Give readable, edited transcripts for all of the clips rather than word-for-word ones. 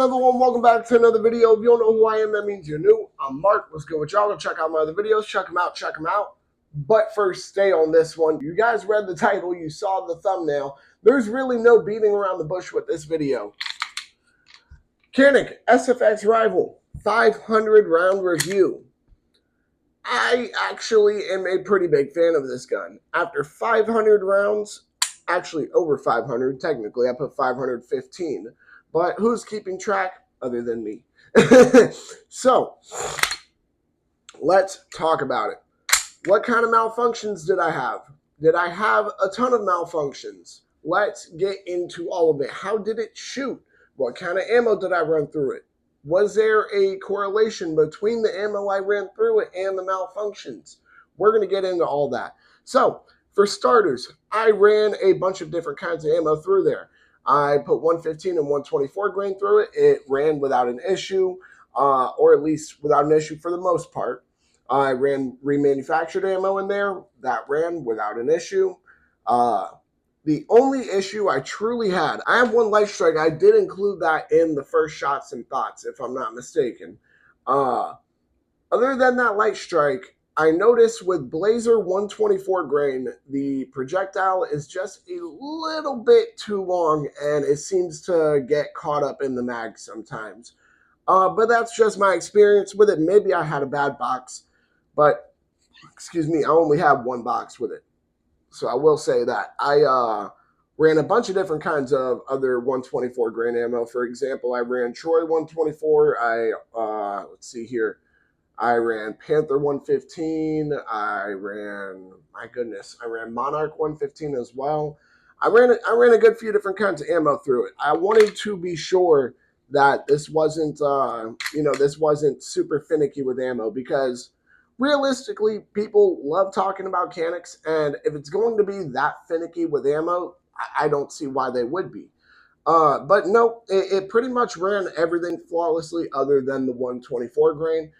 everyone? Welcome back to another video. If you don't know who I am, that means you're new. I'm Mark. Let's go with y'all. Go check out my other videos. Check them out. Check them out. But first, stay on this one. You guys read the title. You saw the thumbnail. There's really no beating around the bush with this video. Canik SFX Rival 500 round review. I actually am a pretty big fan of this gun. After 500 rounds, actually over 500, technically, I put 515. But who's keeping track other than me? So, let's talk about it. What kind of malfunctions did I have? Did I have a ton of malfunctions? Let's get into all of it. How did it shoot? What kind of ammo did I run through it? Was there a correlation between the ammo I ran through it and the malfunctions? We're going to get into all that. So, for starters, I ran a bunch of different kinds of ammo through there. I put 115 and 124 grain through it. It ran without an issue, or at least without an issue for the most part. I ran remanufactured ammo in there. That ran without an issue. The only issue I truly had, I have one light strike. I did include that in the first shots and thoughts, if I'm not mistaken. Other than that light strike, I noticed with Blazer 124 grain, the projectile is just a little bit too long, and it seems to get caught up in the mag sometimes. But that's just my experience with it. Maybe I had a bad box, but, excuse me, I only have one box with it. So I will say that. I ran a bunch of different kinds of other 124 grain ammo. For example, I ran Troy 124. Let's see here. I ran Panther 115. I ran Monarch 115 as well. I ran a good few different kinds of ammo through it. I wanted to be sure that this wasn't, this wasn't super finicky with ammo, because realistically, people love talking about Caniks, and if it's going to be that finicky with ammo, I don't see why they would be. But no, it pretty much ran everything flawlessly other than the 124 grain.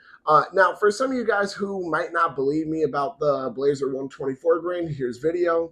Now, for some of you guys who might not believe me about the Blazer 124 grain, here's video.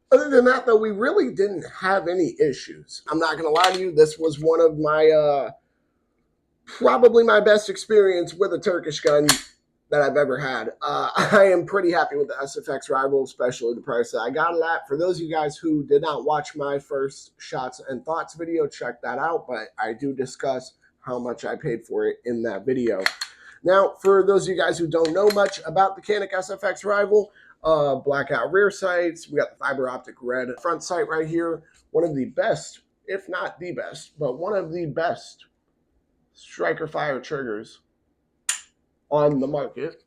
Other than that, though, we really didn't have any issues. I'm not going to lie to you. This was one of my, probably my best experience with a Turkish gun that I've ever had. I am pretty happy with the SFX Rival, especially the price that I got it at. For those of you guys who did not watch my first shots and thoughts video, check that out. But I do discuss how much I paid for it in that video. Now, for those of you guys who don't know much about the Canik SFX Rival, blackout rear sights. We got the fiber optic red front sight right here. One of the best, if not the best, but one of the best striker fire triggers on the market.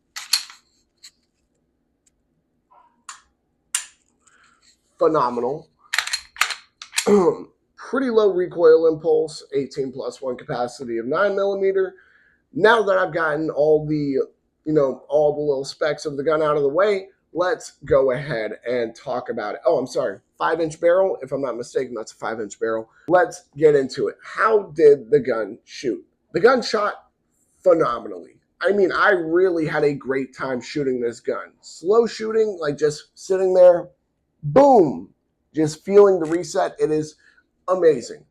Phenomenal. Pretty low recoil impulse, 18+1 capacity of 9mm. Now that I've gotten all the little specs of the gun out of the way, let's go ahead and talk about it. Oh, I'm sorry. 5-inch barrel. If I'm not mistaken, that's a 5-inch barrel. Let's get into it. How did the gun shoot? The gun shot phenomenally. I mean, I really had a great time shooting this gun. Slow shooting, like just sitting there, boom, just feeling the reset. It is amazing.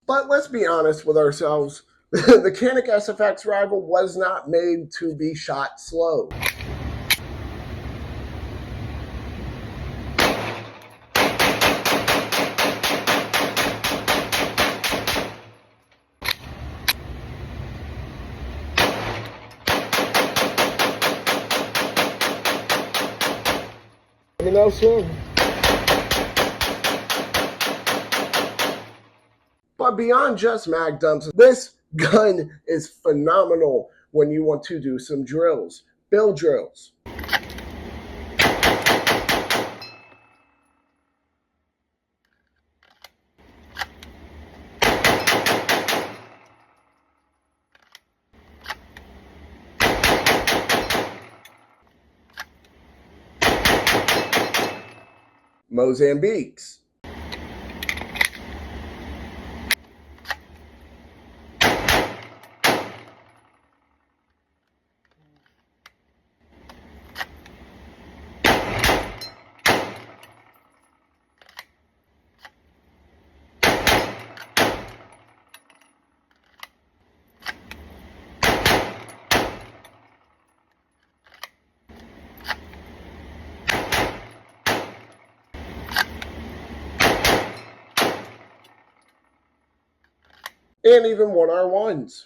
But let's be honest with ourselves. The Canik SFX rival was not made to be shot slow. Let me know soon. But beyond just mag dumps, this gun is phenomenal when you want to do some drills, build drills. Mozambiques. And even 1R1s.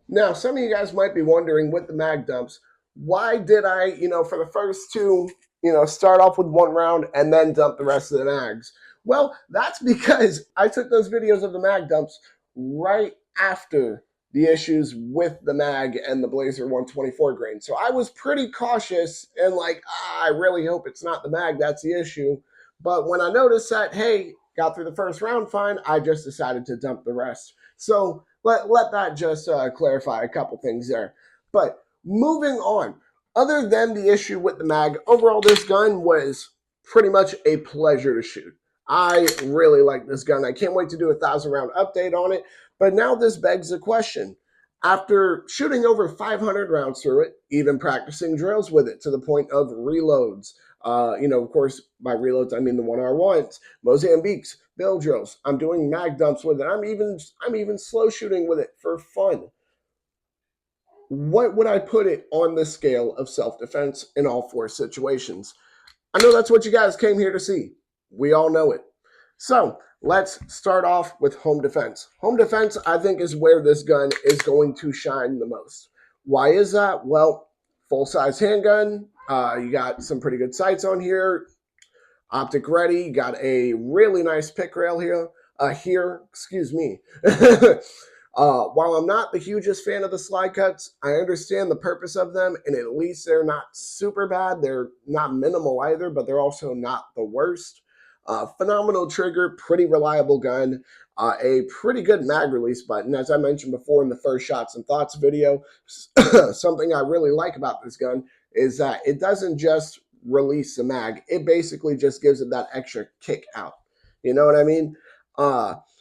Now, some of you guys might be wondering with the mag dumps, why did I, for the first two, start off with one round and then dump the rest of the mags? Well, that's because I took those videos of the mag dumps right after the issues with the mag and the Blazer 124 grain. So I was pretty cautious and like, I really hope it's not the mag that's the issue. But when I noticed that, hey, got through the first round fine, I just decided to dump the rest. So let that just clarify a couple things there. But moving on, other than the issue with the mag, overall this gun was pretty much a pleasure to shoot. I really like this gun. I can't wait to do a 1,000-round update on it. But now this begs the question. After shooting over 500 rounds through it, even practicing drills with it to the point of reloads, of course, by reloads, I mean the 1R1s, Mozambiques, build drills. I'm doing mag dumps with it. I'm even slow shooting with it for fun. What would I put it on the scale of self-defense in all four situations? I know that's what you guys came here to see. We all know it. So let's start off with home defense. Home defense, I think, is where this gun is going to shine the most. Why is that? Well, full-size handgun. You got some pretty good sights on here. Optic ready. You got a really nice pick rail here. Excuse me. While I'm not the hugest fan of the slide cuts, I understand the purpose of them, and at least they're not super bad. They're not minimal either, but they're also not the worst. Phenomenal trigger, pretty reliable gun, a pretty good mag release button. As I mentioned before in the first shots and thoughts video, something I really like about this gun is that it doesn't just release the mag. It basically just gives it that extra kick out. You know what I mean?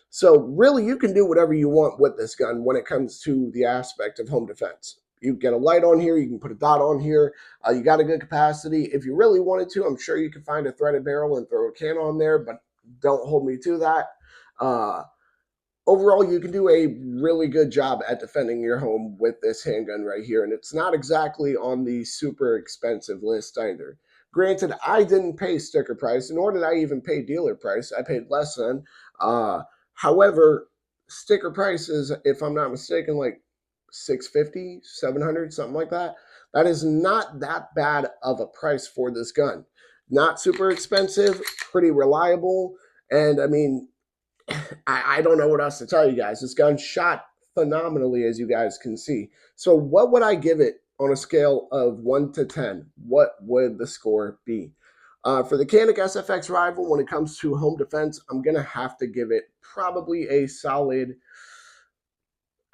So really, you can do whatever you want with this gun when it comes to the aspect of home defense. You get a light on here, you can put a dot on here, you got a good capacity. If you really wanted to, I'm sure you could find a threaded barrel and throw a can on there, but don't hold me to that. Overall, you can do a really good job at defending your home with this handgun right here, and it's not exactly on the super expensive list either. Granted, I didn't pay sticker price, nor did I even pay dealer price. I paid less than. However, sticker price is, if I'm not mistaken, like $650, $700, something like that. That is not that bad of a price for this gun. Not super expensive, pretty reliable, and I mean, I don't know what else to tell you guys. This gun shot phenomenally, as you guys can see. So what would I give it on a scale of 1 to 10? What would the score be? For the Canik SFX Rival, when it comes to home defense, I'm going to have to give it probably a solid,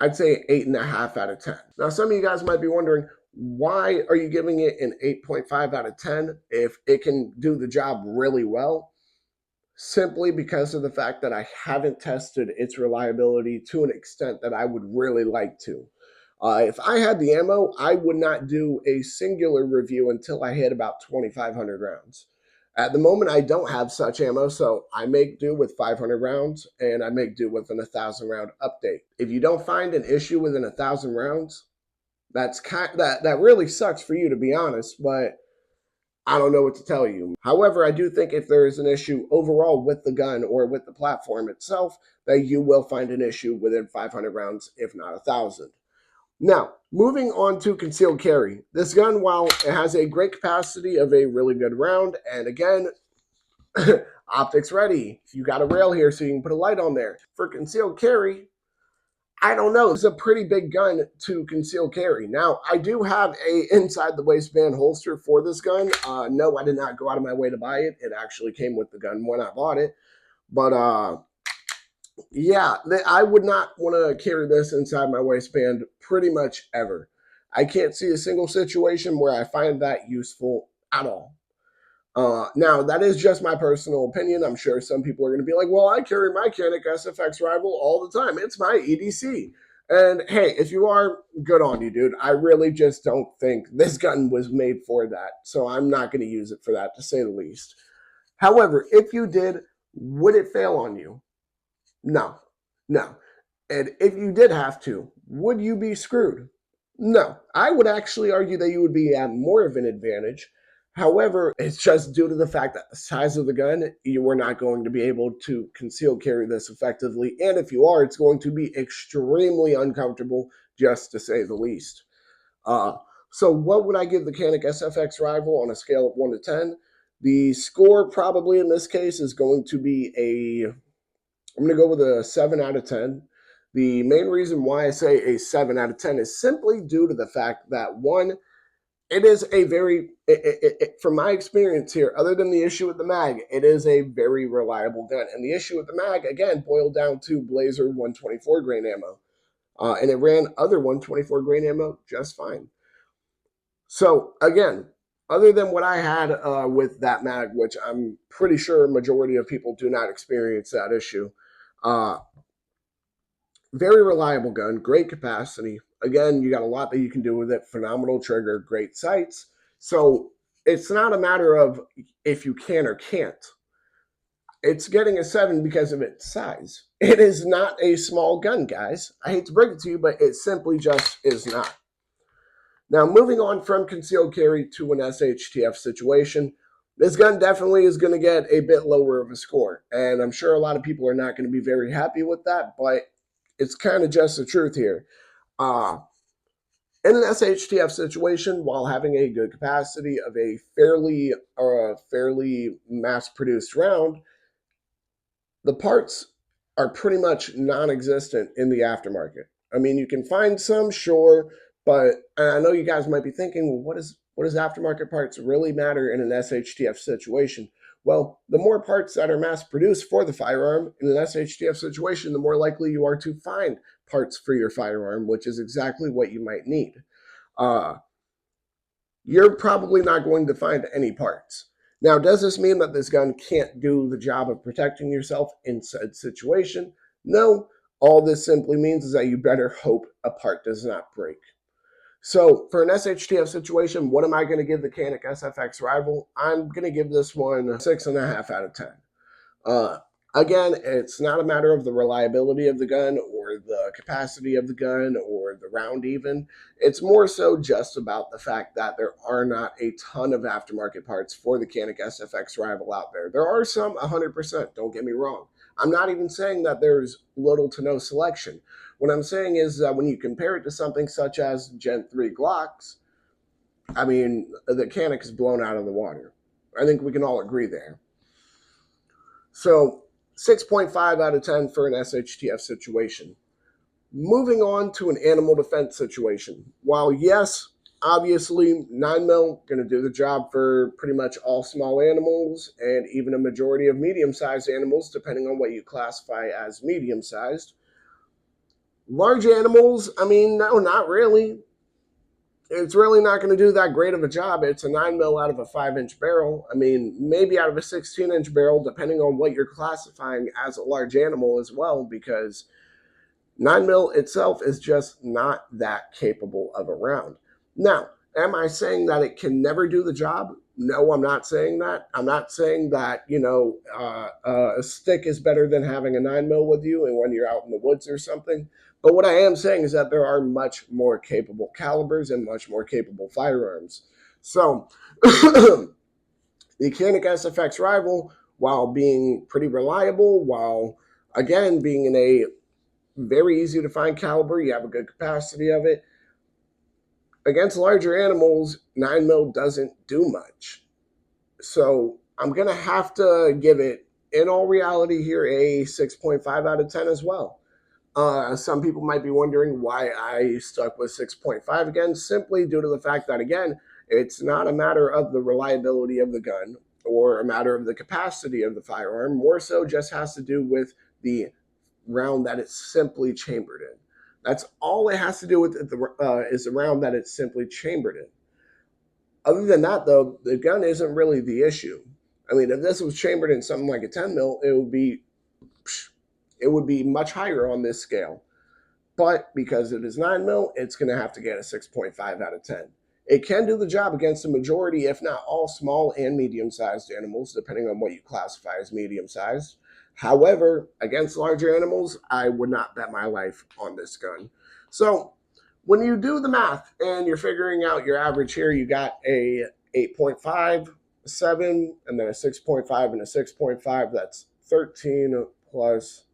I'd say 8.5 out of 10. Now, some of you guys might be wondering, why are you giving it an 8.5 out of 10 if it can do the job really well? Simply because of the fact that I haven't tested its reliability to an extent that I would really like to. If I had the ammo, I would not do a singular review until I hit about 2,500 rounds. At the moment, I don't have such ammo, so I make do with 500 rounds, and I make do with an 1,000 round update. If you don't find an issue within 1,000 rounds, that really sucks for you, to be honest, but I don't know what to tell you. However, I do think if there is an issue overall with the gun or with the platform itself, that you will find an issue within 500 rounds, if not 1,000. Now, moving on to concealed carry. This gun, while it has a great capacity of a really good round, and again, optics ready. You got a rail here so you can put a light on there. For concealed carry, I don't know. It's a pretty big gun to conceal carry. Now, I do have a inside the waistband holster for this gun. No, I did not go out of my way to buy it. It actually came with the gun when I bought it. But yeah, I would not want to carry this inside my waistband pretty much ever. I can't see a single situation where I find that useful at all. Now, that is just my personal opinion. I'm sure some people are going to be like, well, I carry my Canik SFX Rival all the time. It's my EDC. And hey, if you are, good on you, dude. I really just don't think this gun was made for that. So I'm not going to use it for that, to say the least. However, if you did, would it fail on you? No. No. And if you did have to, would you be screwed? No. I would actually argue that you would be at more of an advantage. However, it's just due to the fact that the size of the gun, you are not going to be able to conceal carry this effectively. And if you are, it's going to be extremely uncomfortable, just to say the least. So what would I give the Canik SFX Rival on a scale of 1 to 10? The score probably in this case is going to be I'm going to go with a 7 out of 10. The main reason why I say a 7 out of 10 is simply due to the fact that, one, it is a very, from my experience here, other than the issue with the mag, it is a very reliable gun. And the issue with the mag, again, boiled down to Blazer 124 grain ammo. And it ran other 124 grain ammo just fine. So, again, other than what I had with that mag, which I'm pretty sure a majority of people do not experience that issue, very reliable gun, great capacity. Again, you got a lot that you can do with it. Phenomenal trigger, great sights. So it's not a matter of if you can or can't. It's getting a 7 because of its size. It is not a small gun, guys. I hate to break it to you, but it simply just is not. Now, moving on from concealed carry to an SHTF situation, this gun definitely is going to get a bit lower of a score. And I'm sure a lot of people are not going to be very happy with that, but it's kind of just the truth here. In an SHTF situation, while having a good capacity of a fairly mass-produced round, the parts are pretty much non-existent in the aftermarket. I mean, you can find some, sure, but I know you guys might be thinking, well, what does aftermarket parts really matter in an SHTF situation? Well, the more parts that are mass produced for the firearm in an SHTF situation, the more likely you are to find parts for your firearm, which is exactly what you might need. Uh, you're probably not going to find any parts. Now, does this mean that this gun can't do the job of protecting yourself in said situation? No. All this simply means is that you better hope a part does not break. So for an SHTF situation, what am I going to give the Canik SFX Rival? I'm going to give this one 6.5 out of 10. Uh, again, it's not a matter of the reliability of the gun or the capacity of the gun or the round even. It's more so just about the fact that there are not a ton of aftermarket parts for the Canik SFX Rival out there. There are some 100%, don't get me wrong. I'm not even saying that there's little to no selection. What I'm saying is that when you compare it to something such as Gen 3 Glocks, I mean, the Canik is blown out of the water. I think we can all agree there. So 6.5 out of 10 for an SHTF situation. Moving on to an animal defense situation. While yes, obviously 9mm going to do the job for pretty much all small animals and even a majority of medium-sized animals, depending on what you classify as medium-sized. Large animals, I mean, no, not really. It's really not going to do that great of a job. It's a 9mm out of a 5-inch barrel. I mean, maybe out of a 16-inch barrel, depending on what you're classifying as a large animal as well, because 9mm itself is just not that capable of a round. Now, am I saying that it can never do the job? No, I'm not saying that. I'm not saying that, a stick is better than having a 9mm with you and when you're out in the woods or something. But what I am saying is that there are much more capable calibers and much more capable firearms. So, the Canik SFX Rival, while being pretty reliable, while again being in a very easy to find caliber, you have a good capacity of it, against larger animals, 9mm doesn't do much. So I'm going to have to give it, in all reality here, a 6.5 out of 10 as well. Some people might be wondering why I stuck with 6.5 again, simply due to the fact that, again, it's not a matter of the reliability of the gun or a matter of the capacity of the firearm. More so just has to do with the round that it's simply chambered in. That's all it has to do with is the round that it's simply chambered in. Other than that, though, the gun isn't really the issue. I mean, if this was chambered in something like a 10mm, it would be much higher on this scale. But because it is 9mm, it's going to have to get a 6.5 out of 10. It can do the job against the majority, if not all, small and medium-sized animals, depending on what you classify as medium-sized. However, against larger animals, I would not bet my life on this gun. So when you do the math and you're figuring out your average here, you got a 8.5, 7, and then a 6.5 and a 6.5. That's 13 plus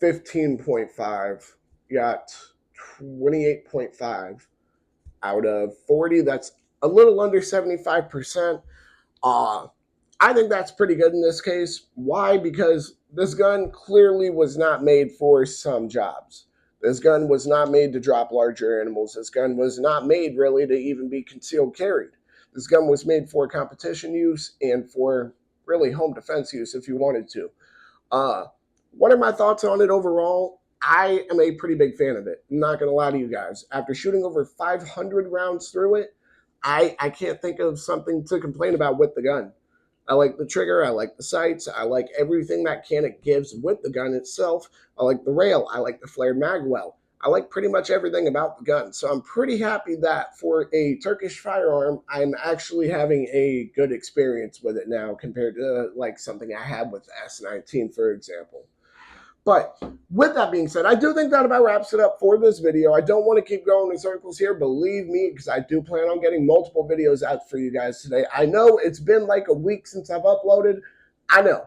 15.5. You got 28.5 out of 40. That's a little under 75%. I think that's pretty good in this case. Why? Because this gun clearly was not made for some jobs. This gun was not made to drop larger animals. This gun was not made really to even be concealed carried. This gun was made for competition use and for really home defense use if you wanted to. What are my thoughts on it overall? I am a pretty big fan of it. I'm not going to lie to you guys. After shooting over 500 rounds through it, I can't think of something to complain about with the gun. I like the trigger. I like the sights. I like everything that Canik gives with the gun itself. I like the rail. I like the flared magwell. I like pretty much everything about the gun. So I'm pretty happy that for a Turkish firearm, I'm actually having a good experience with it now compared to like something I had with the S19, for example. But with that being said, I do think that about wraps it up for this video. I don't want to keep going in circles here, believe me, because I do plan on getting multiple videos out for you guys today. I know it's been like a week since I've uploaded. I know.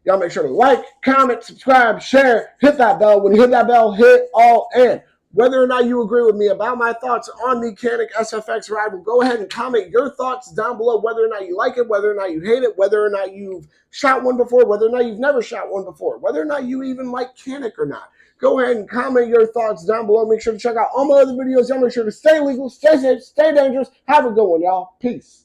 Y'all make sure to like, comment, subscribe, share, hit that bell. When you hit that bell, hit all in. Whether or not you agree with me about my thoughts on the Canik SFX rival, go ahead and comment your thoughts down below, whether or not you like it, whether or not you hate it, whether or not you've shot one before, whether or not you've never shot one before, whether or not you even like Canik or not. Go ahead and comment your thoughts down below. Make sure to check out all my other videos. Y'all make sure to stay legal, stay safe, stay dangerous. Have a good one, y'all. Peace.